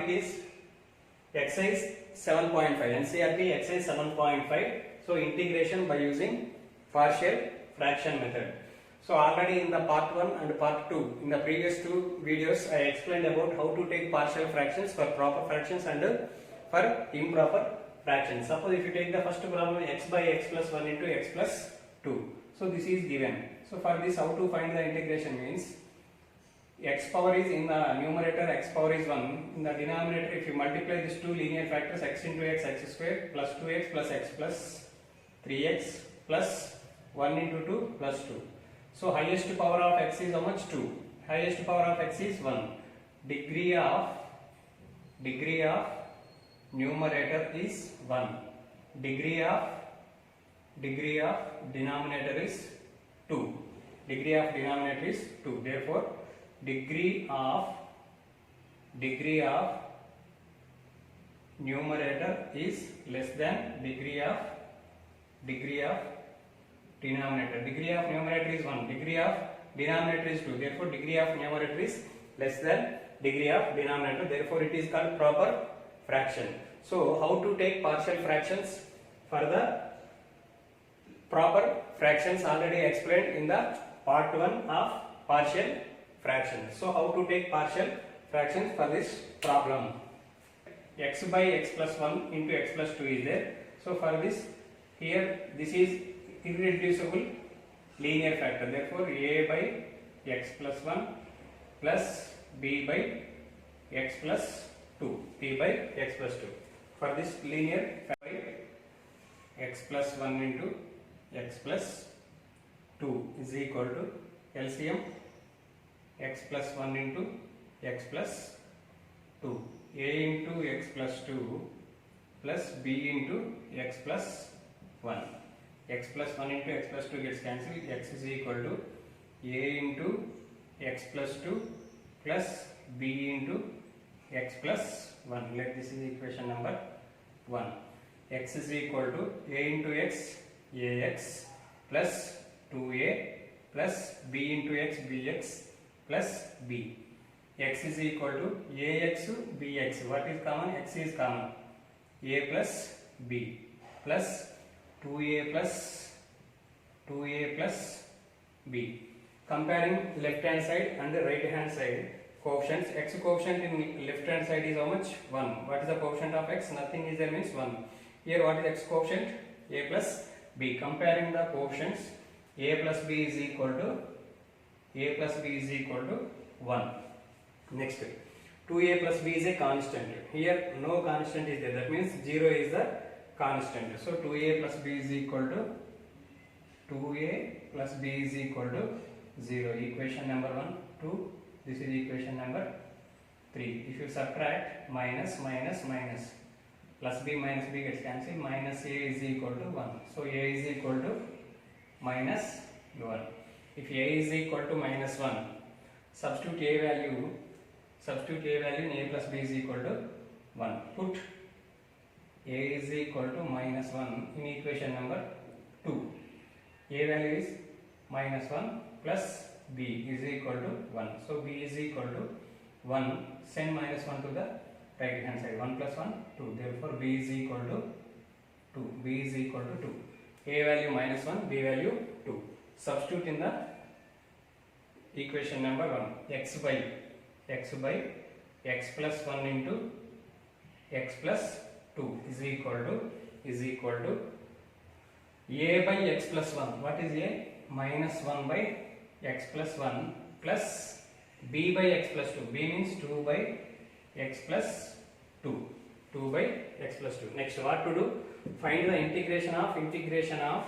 topic is exercise 7.5, NCERT exercise 7.5. So integration by using partial fraction method. So already in the part 1 and part 2, in the previous two videos I explained about how to take partial fractions for proper fractions and for improper fractions. Suppose if you take the first problem, x by x plus 1 into x plus 2. So this is given. So for this, how to find the integration means x power is in the numerator, x power is 1. In the denominator, if you multiply these two linear factors, x into x square plus 2x plus x plus 3x plus 1 into 2 plus 2. So highest power of x is how much? 2. Highest power of x is 1. Degree of numerator is 1. Degree of denominator is 2. Degree of denominator is 2. Therefore, degree of numerator is less than degree of denominator. Degree of numerator is 1. Degree of denominator is 2. Therefore, degree of numerator is less than degree of denominator. Therefore, it is called proper fraction. So, how to take partial fractions? For the proper fractions already explained in the part 1 of partial fractions. So, how to take partial fractions for this problem? X by x plus 1 into x plus 2 is there. So, for this, here this is irreducible linear factor. Therefore, a by x plus 1 plus b by x plus 2. p by x plus 2. For this linear factor, x plus 1 into x plus 2 is equal to LCM x plus 1 into x plus 2. A into x plus 2 plus b into x plus 1. X plus 1 into x plus 2 gets cancelled. X is equal to a into x plus 2 plus b into x plus 1. Let this is equation number 1. X is equal to a into x, ax plus 2a plus b into x, bx plus b. X is equal to ax, bx. What is common? X is common. A plus b plus 2a plus b. Comparing left hand side and the right hand side coefficients. X coefficient in left hand side is how much? 1. What is the coefficient of x? Nothing is there means 1. Here what is x coefficient? A plus b. Comparing the coefficients, a plus b is equal to 1. Next, 2a plus b is a constant. Here no constant is there. That means 0 is the constant. So 2a plus b is equal to 0. Equation number 1, 2. This is equation number 3. If you subtract minus plus b minus b gets cancelled. Minus a is equal to 1. So a is equal to minus 1. If a is equal to minus 1, substitute a value in a plus b is equal to 1. Put a is equal to minus 1 in equation number 2. A value is minus 1 plus b is equal to 1. So b is equal to 1. Send minus 1 to the right hand side. 1 plus 1, 2. Therefore, b is equal to 2. b is equal to 2. A value minus 1, b value 2. Substitute in the equation number 1. x by x plus 1 into x plus 2 is equal to a by x plus 1. What is a? Minus 1 by x plus 1 plus b by x plus 2. b means 2 by x plus 2. 2 by x plus 2. Next, what to do? Find the integration of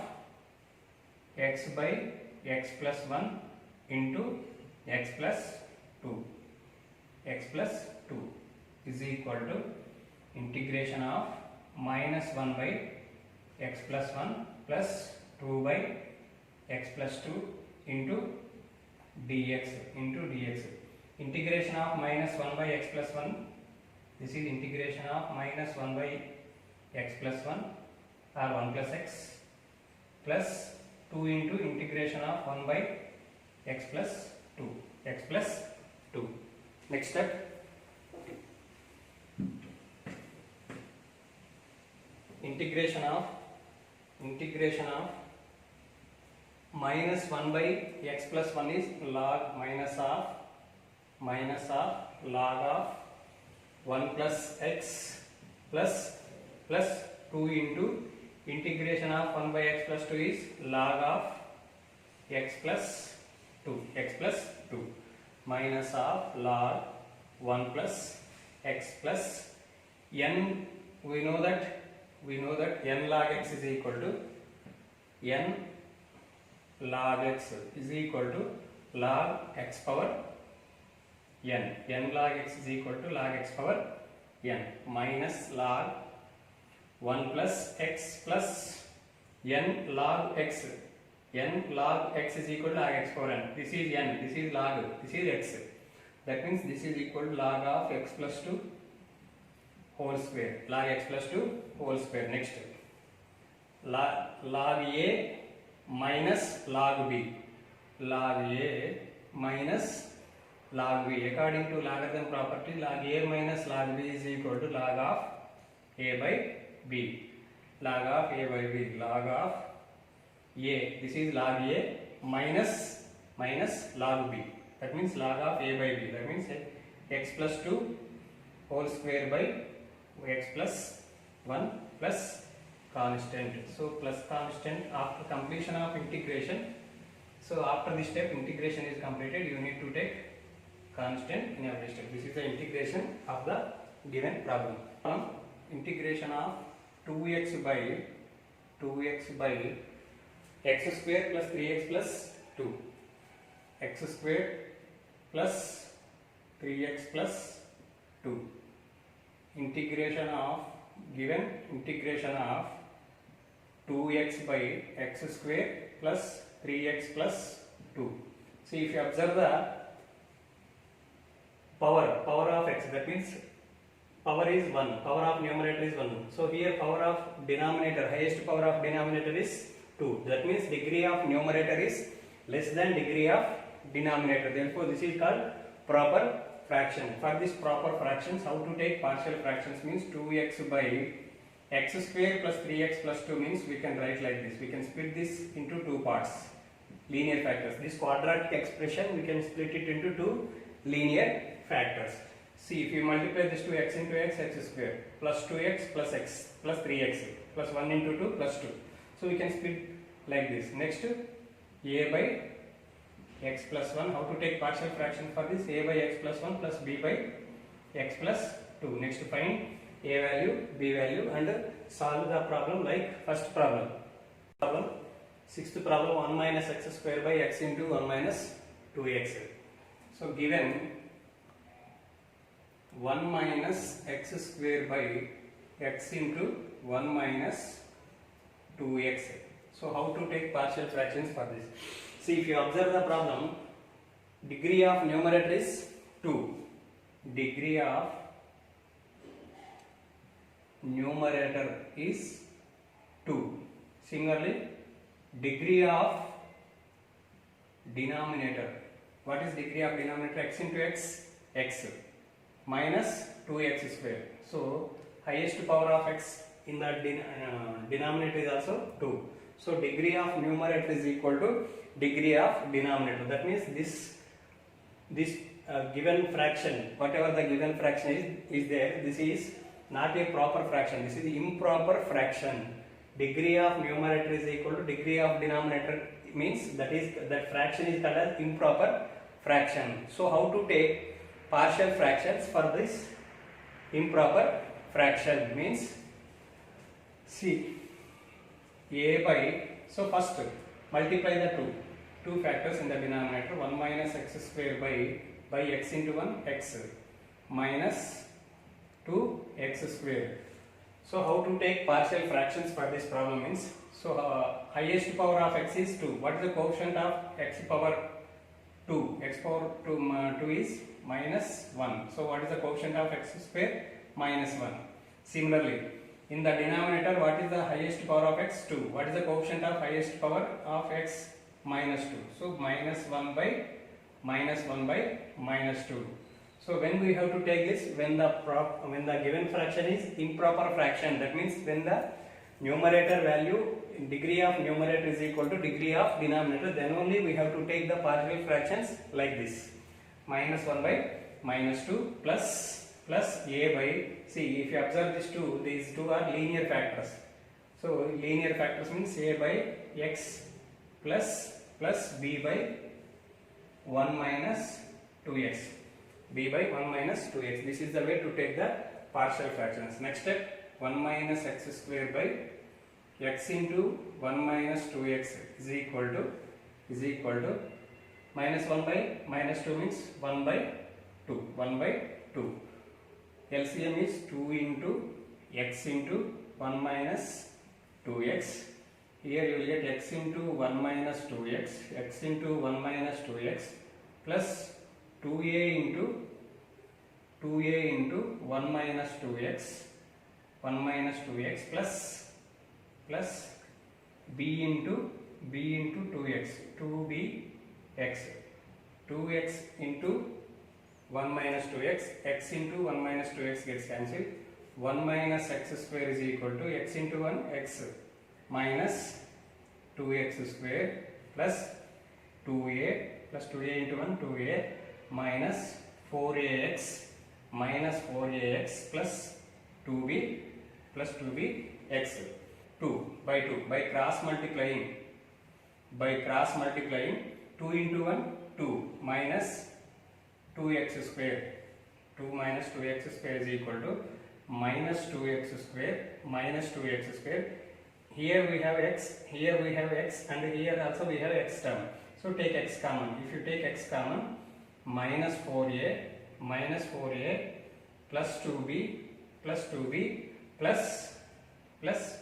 x by x plus 1 into x plus 2. X plus 2 is equal to integration of minus 1 by x plus 1 plus 2 by x plus 2 into dx. Integration of minus 1 by x plus 1. This is integration of minus 1 by x plus 1 or 1 plus x plus 2 into integration of 1 by x plus 2. Next step, integration of minus 1 by x plus 1 is log minus of log of 1 plus x plus 2 into integration of 1 by x plus 2 is log of x plus 2 minus of log 1 plus x plus n. We know that n log x is equal to n log x is equal to log x power n. N log x is equal to log x power n minus log 1 plus x plus n log x. N log x is equal to log x power n. This is n, this is log, this is x. That means this is equal to log of x plus 2 whole square. Log x plus 2 whole square. Next, log a minus log b. Log a minus log b. According to logarithm property, log a minus log b is equal to log of a by b. Log of a by b. Log of a. This is log a minus log b. That means log of a by b. That means x plus 2 whole square by x plus 1 plus constant. So plus constant after completion of integration. So after this step integration is completed, you need to take constant in every step. This is the integration of the given problem. Integration of 2x by x square plus 3x plus 2. X square plus 3x plus 2. Integration of given integration of 2x by x square plus 3x plus 2. See, if you observe the power of x, that means power is 1, power of numerator is 1. So here power of denominator, highest power of denominator is 2. That means degree of numerator is less than degree of denominator. Therefore this is called proper fraction. For this proper fractions, how to take partial fractions means 2x by x square plus 3x plus 2 means we can write like this. We can split this into two parts, linear factors. This quadratic expression we can split it into two linear factors. See, if you multiply this to x into x square plus 2x plus x plus 3x plus 1 into 2 plus 2. So we can split like this. Next, a by x plus 1. How to take partial fraction for this? A by x plus 1 plus b by x plus 2. Next, find a value, b value and solve the problem like first problem. Sixth problem, 1 minus x square by x into 1 minus 2x. So given 1 minus x square by x into 1 minus 2x. So how to take partial fractions for this? See, if you observe the problem, degree of numerator is 2. Degree of numerator is 2. Similarly, degree of denominator. What is degree of denominator? X into x, x minus 2x square. So highest power of x in the denominator is also 2. So degree of numerator is equal to degree of denominator. That means this given fraction, whatever the given fraction is there, this is not a proper fraction. This is improper fraction. Degree of numerator is equal to degree of denominator, means that fraction is called as improper fraction. So how to take partial fractions for this improper fraction means, see, a by, so first multiply the two factors in the denominator. 1 minus x square by x into 1 x minus 2x square. So how to take partial fractions for this problem means, so highest power of x is 2. What is the coefficient of x power 2? X power 2 is minus 1. So what is the coefficient of x square? Minus 1. Similarly, in the denominator, what is the highest power of x? 2. What is the coefficient of highest power of x? Minus 2. So minus 1 by minus 2. So when we have to take this, when the given fraction is improper fraction, that means when the numerator value, degree of numerator is equal to degree of denominator, then only we have to take the partial fractions like this. Minus 1 by minus 2 plus a by, see if you observe this 2, these two are linear factors. So linear factors means a by x plus b by 1 minus 2x. b by 1 minus 2x. This is the way to take the partial fractions. Next step, 1 minus x square by x into 1 minus 2x is equal to minus 1 by minus 2 means 1 by 2. 1 by 2. LCM is 2 into x into 1 minus 2x. Here you will get x into 1 minus 2x, x into 1 minus 2x plus 2a into 1 minus 2x, 1 minus 2x plus b into 2x, 2bx, 2x into 1 minus 2x, x into 1 minus 2x gets cancelled. 1 minus x square is equal to x into 1 x minus 2x square plus 2a into 1 2a minus 4ax plus 2bx 2 by cross multiplying 2 into 1 2 minus 2x square, 2 minus 2x square is equal to minus 2x square. Here we have x, here we have x, and here also we have x term. So take x common. If you take x common, minus 4a plus 2b plus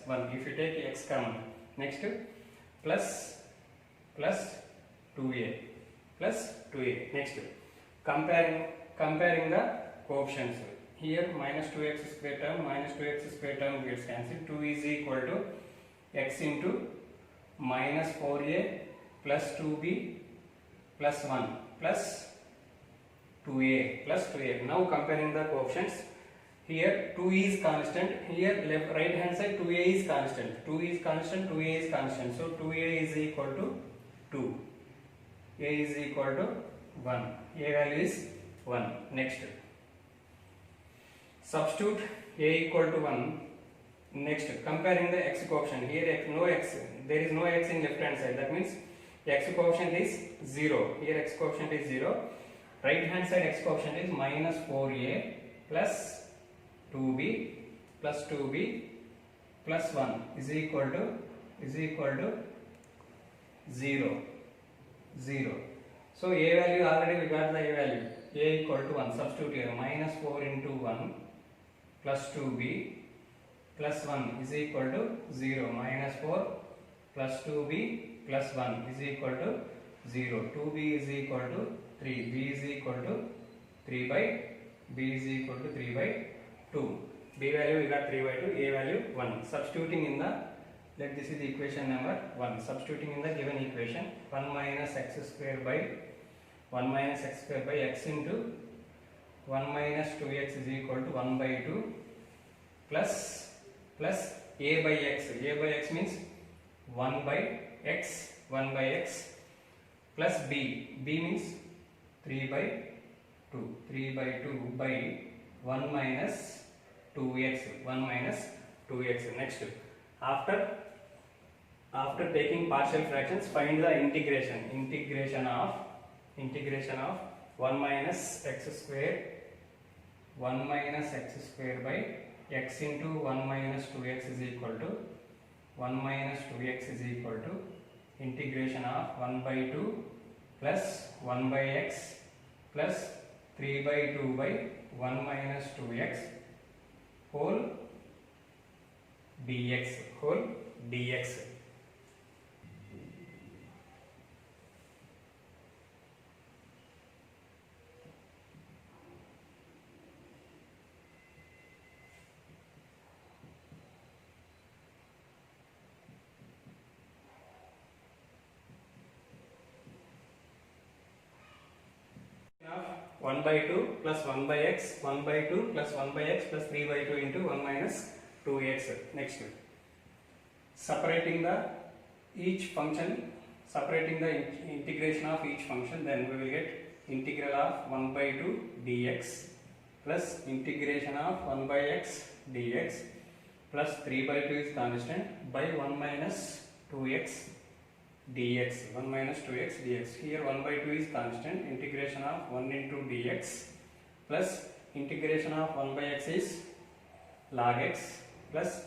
1. If you take x common, next plus 2a. Next, comparing the coefficients. Here minus 2x square term gets cancelled. 2 is equal to x into minus 4a plus 2b plus 1 plus 2a. Now comparing the coefficients. Here 2 is constant. Here left right hand side 2a is constant. 2 is constant. 2a is constant. So 2a is equal to 2. A is equal to 1. A value is 1. Next, substitute a equal to 1. Next, comparing the x coefficient. Here no x, there is no x in left hand side. That means x coefficient is 0. Here x coefficient is 0. Right hand side x coefficient is minus 4a plus 2b plus 1 is equal to 0. So a value, already we got the a value. A equal to 1. Substitute here. Minus 4 into 1 plus 2b plus 1 is equal to 0. Minus 4 plus 2b plus 1 is equal to 0. 2b is equal to 3. b is equal to 3 by 2. B value we got 3 by 2. A value 1. Substituting in the, this is equation number 1. Substituting in the given equation, 1 minus x square by x into 1 minus 2x is equal to 1 by 2 plus a by x. A by x means 1 by x plus b means 3 by 2 by 1 minus 2x. Next, after taking partial fractions, find the integration of 1 minus x square by x into 1 minus 2x is equal to 1 minus 2x is equal to integration of 1 by 2 plus 1 by x plus 3 by 2 by 1 minus 2x whole dx. Of 1 by 2 plus 1 by x, 1 by 2 plus 1 by x plus 3 by 2 into 1 minus 2x. Next, separating the each function, separating the integration of each function, then we will get integral of 1 by 2 dx plus integration of 1 by x dx plus 3 by 2 is constant by 1 minus 2x dx, 1 minus 2x dx. Here 1 by 2 is constant, integration of 1 into dx plus integration of 1 by x is log x plus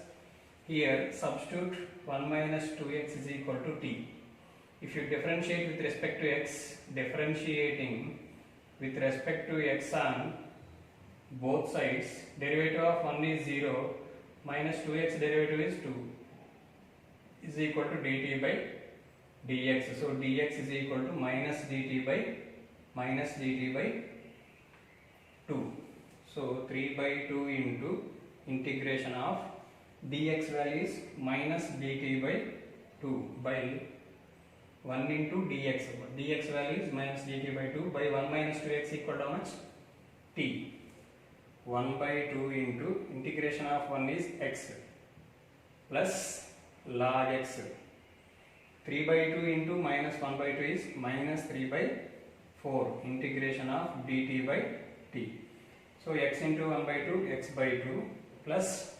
here substitute 1 minus 2x is equal to t. If you differentiate with respect to x, differentiating with respect to x on both sides, derivative of 1 is 0, minus 2x derivative is 2 is equal to dt by dx. So dx is equal to minus dt by 2. So 3 by 2 into integration of dx value is minus dt by 2 by 1 into dx. Dx value is minus dt by 2 by 1 minus 2x equal to how much? T. 1 by 2 into integration of 1 is x plus log x. 3 by 2 into minus 1 by 2 is minus 3 by 4 integration of dt by t. So x into 1 by 2 x by 2 plus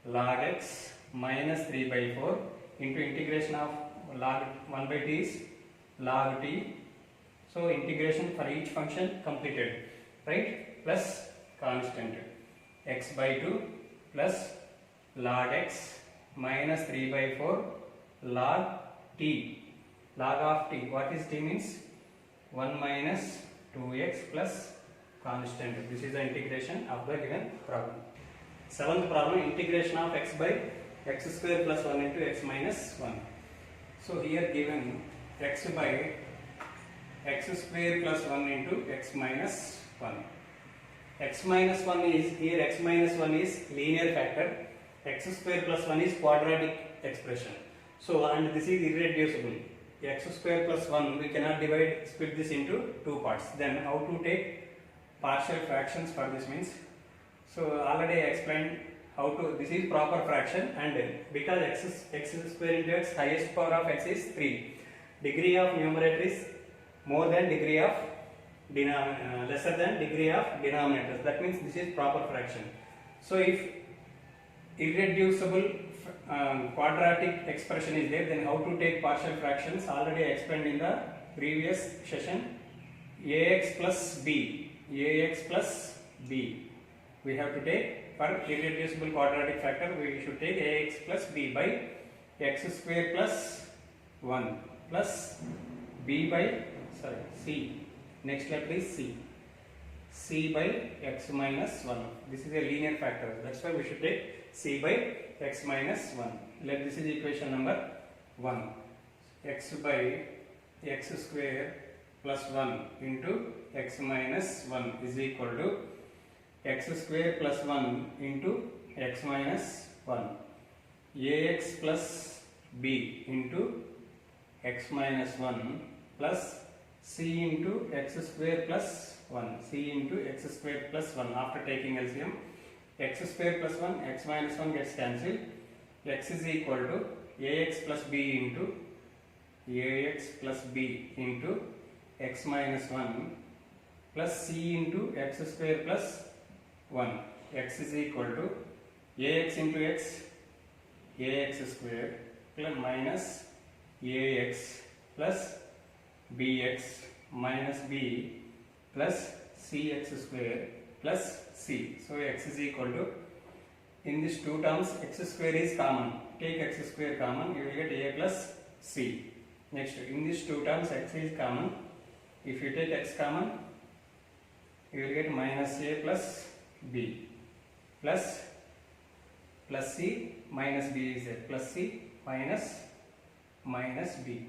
log x minus 3 by 4 into integration of log 1 by t is log t. So integration for each function completed, right? Plus constant x by 2 plus log x minus 3 by 4 log t. Log of t, what is t means? 1 minus 2x plus constant. This is the integration of the given problem. Seventh problem, integration of x by x square plus 1 into x minus 1. So here given x by x square plus 1 into x minus 1. X minus 1 is, here x minus 1 is linear factor, x square plus 1 is quadratic expression. So and this is irreducible. X square plus 1 we cannot split this into two parts. Then how to take partial fractions for this means? So already I explained how to, this is proper fraction, and because x square into x, highest power of x is 3. Degree of numerator is more than degree of lesser than degree of denominators. That means this is proper fraction. So if irreducible quadratic expression is there, then how to take partial fractions? Already I explained in the previous session. Ax plus b, ax plus b. We have to take, for irreducible quadratic factor, we should take ax plus b by x square plus 1 plus b by, c. Next letter is c. C by x minus 1. This is a linear factor. That's why we should take c by x minus 1. Let this is equation number 1. X by x square plus 1 into x minus 1 is equal to x square plus 1 into x minus 1. Ax plus b into x minus 1 plus c into x square plus 1. c into x square plus 1 after taking LCM. X square plus 1, x minus 1 gets cancelled. X is equal to ax plus b into x minus 1 plus c into x square plus 1. X is equal to ax into x, ax square plus minus ax plus bx minus b plus cx square plus c. So x is equal to, in these two terms x square is common. Take x square common, you will get a plus c. Next, in these two terms x is common. If you take x common, you will get minus a plus b plus c minus b is there, plus c minus b.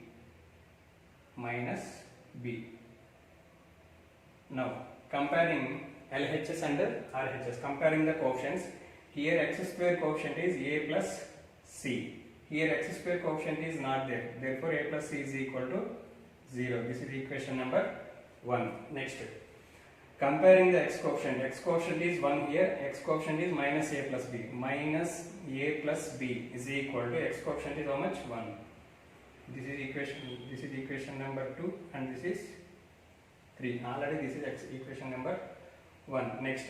Now comparing LHS and RHS, comparing the coefficients. Here x square coefficient is a plus c. Here x square coefficient is not there. Therefore a plus c is equal to 0. This is equation number 1. Next, Comparing the x coefficient is 1 here, x coefficient is minus a plus b. Minus a plus b is equal to x coefficient is how much? 1. This is equation number 2 and this is 3. Already this is equation number 1. Next,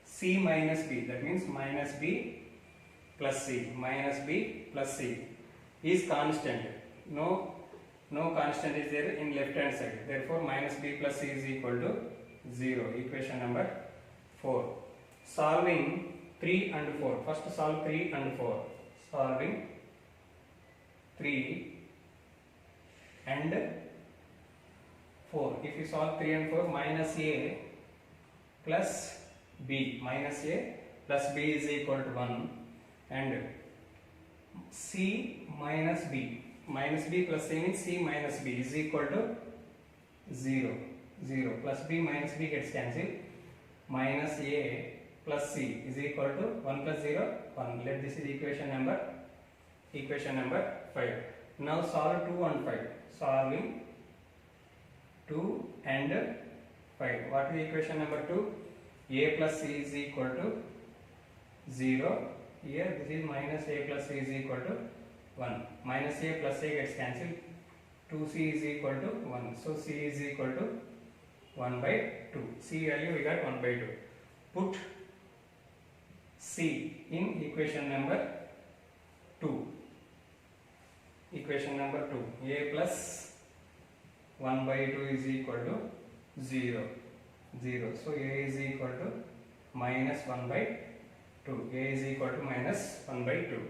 c minus b, that means minus b plus c. Minus b plus c is constant. No constant is there in left hand side. Therefore, minus b plus c is equal to 0. Equation number 4. Solving 3 and 4. First solve 3 and 4. Solving 3 and 4. If you solve 3 and 4, minus a plus b. Minus a plus b is equal to 1. And c minus b. Minus b plus c means c minus b is equal to 0. 0 plus b minus b gets cancelled. Minus a plus c is equal to 1 plus 0 1. Let this is equation number 5. Now solve 2 and 5. Solving 2 and 5. What is equation number 2? A plus c is equal to 0. Here this is minus a plus c is equal to 1. Minus a plus a gets cancelled. 2c is equal to 1. So c is equal to 1 by 2. C value we got 1 by 2. Put C in equation number 2. Equation number 2. A plus 1 by 2 is equal to 0. 0. So A is equal to minus 1 by 2. A is equal to minus 1 by 2.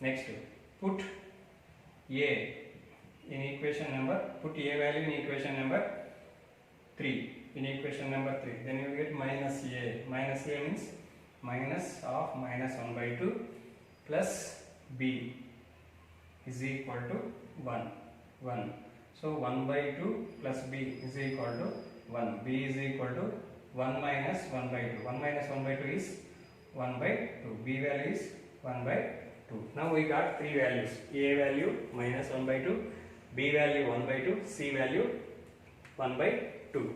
Next, put A in equation number, put A value in equation number 3. In equation number 3, then you will get minus a. Minus a means minus of minus 1 by 2 plus b is equal to 1. So 1 by 2 plus b is equal to 1. B is equal to 1 minus 1 by 2. 1 minus 1 by 2 is 1 by 2. B value is 1 by 2. Now we got 3 values. A value minus 1 by 2, B value 1 by 2, C value 1 by 2.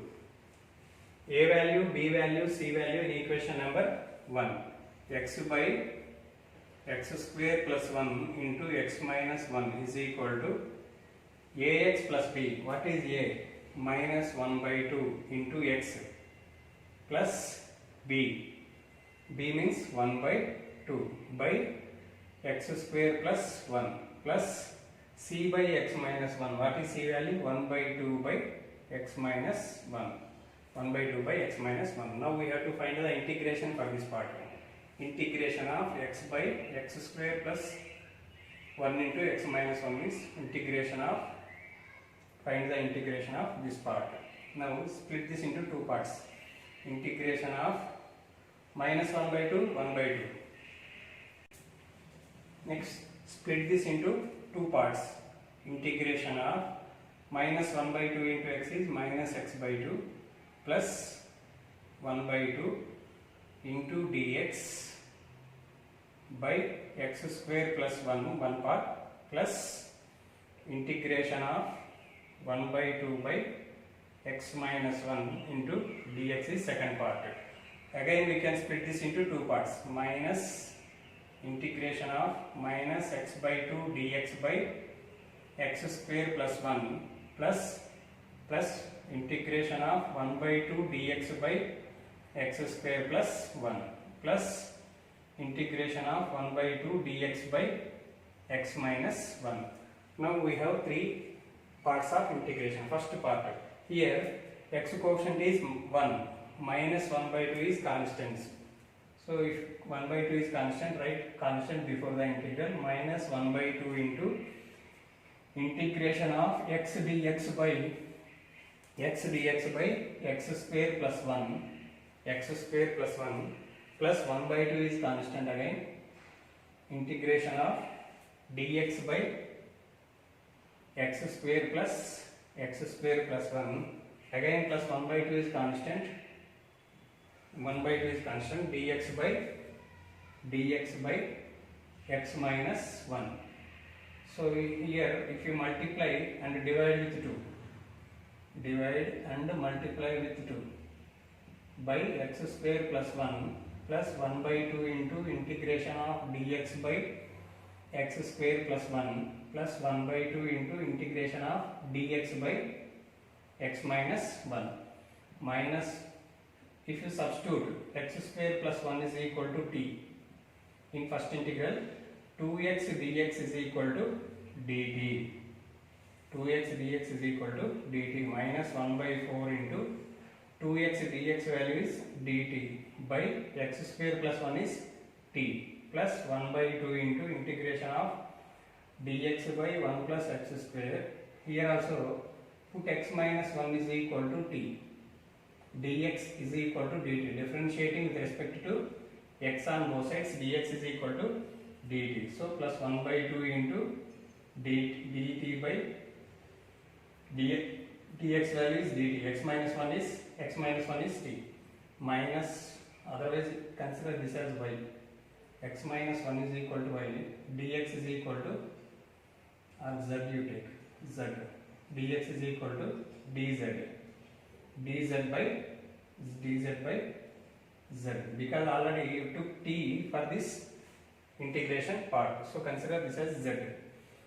A value, B value, C value in equation number 1. X by x square plus 1 into x minus 1 is equal to ax plus b. What is a? Minus 1 by 2 into x plus b. B means 1 by 2 by x square plus 1 plus c by x minus 1. What is c value? 1 by 2 by x minus 1. 1 by 2 by x minus 1. Now we have to find the integration for this part. Integration of x by x square plus 1 into x minus 1 means integration of, find the integration of this part. Now split this into two parts. Integration of minus 1 by 2, 1 by 2. Next, split this into two parts. Integration of minus 1 by 2 into x is minus x by 2 plus 1 by 2 into dx by x square plus 1, one part, plus integration of 1 by 2 by x minus 1 into dx is second part. Again we can split this into two parts. Minus integration of minus x by 2 dx by x square plus 1 plus integration of 1 by 2 dx by x square plus 1 plus integration of 1 by 2 dx by x minus 1. Now we have three parts of integration. First part, here x coefficient is 1, minus 1 by 2 is constant. So if 1 by 2 is constant, write constant before the integral. Minus 1 by 2 into integration of x dx by x square plus 1, x square plus 1 plus 1 by 2 is constant again. Integration of dx by x square plus 1 again plus 1 by 2 is constant. 1 by 2 is constant. dx by x minus 1. So here if you multiply and divide with 2, divide and multiply with 2, by x square plus 1 plus 1 by 2 into integration of dx by x square plus 1 plus 1 by 2 into integration of dx by x minus 1 minus, if you substitute x square plus 1 is equal to t in first integral, 2x dx is equal to dt. 2x dx is equal to dt minus 1 by 4 into 2x dx value is dt by x square plus 1 is t plus 1 by 2 into integration of dx by 1 plus x square. Here also put x minus 1 is equal to t. Dx is equal to dt. Differentiating with respect to x on both sides, dx is equal to dt. So plus 1 by 2 into dt by dx value is dt. X minus 1 is t. Minus, otherwise consider this as y. X minus 1 is equal to y. Dx is equal to, or z you take, z. Dx is equal to dz. dz by z, because already you took t for this integration part, so consider this as z.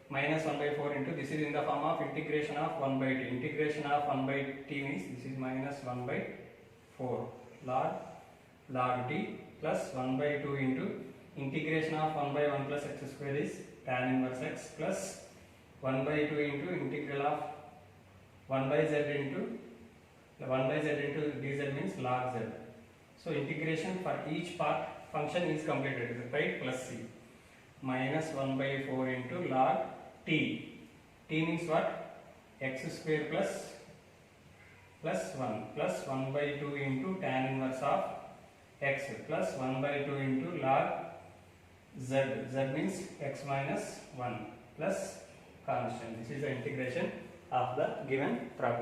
Minus 1 by 4 into, this is in the form of integration of 1 by t. Integration of 1 by t means this is minus 1 by 4 log t plus 1 by 2 into integration of 1 by 1 plus x square is tan inverse x plus 1 by 2 into integral of 1 by z into dz means log z. So integration for each part function is completed, right? Plus c minus 1 by 4 into log t. T means what? X square plus 1 plus 1 by 2 into tan inverse of x plus 1 by 2 into log z. Z means x minus 1 plus constant. This is the integration of the given problem.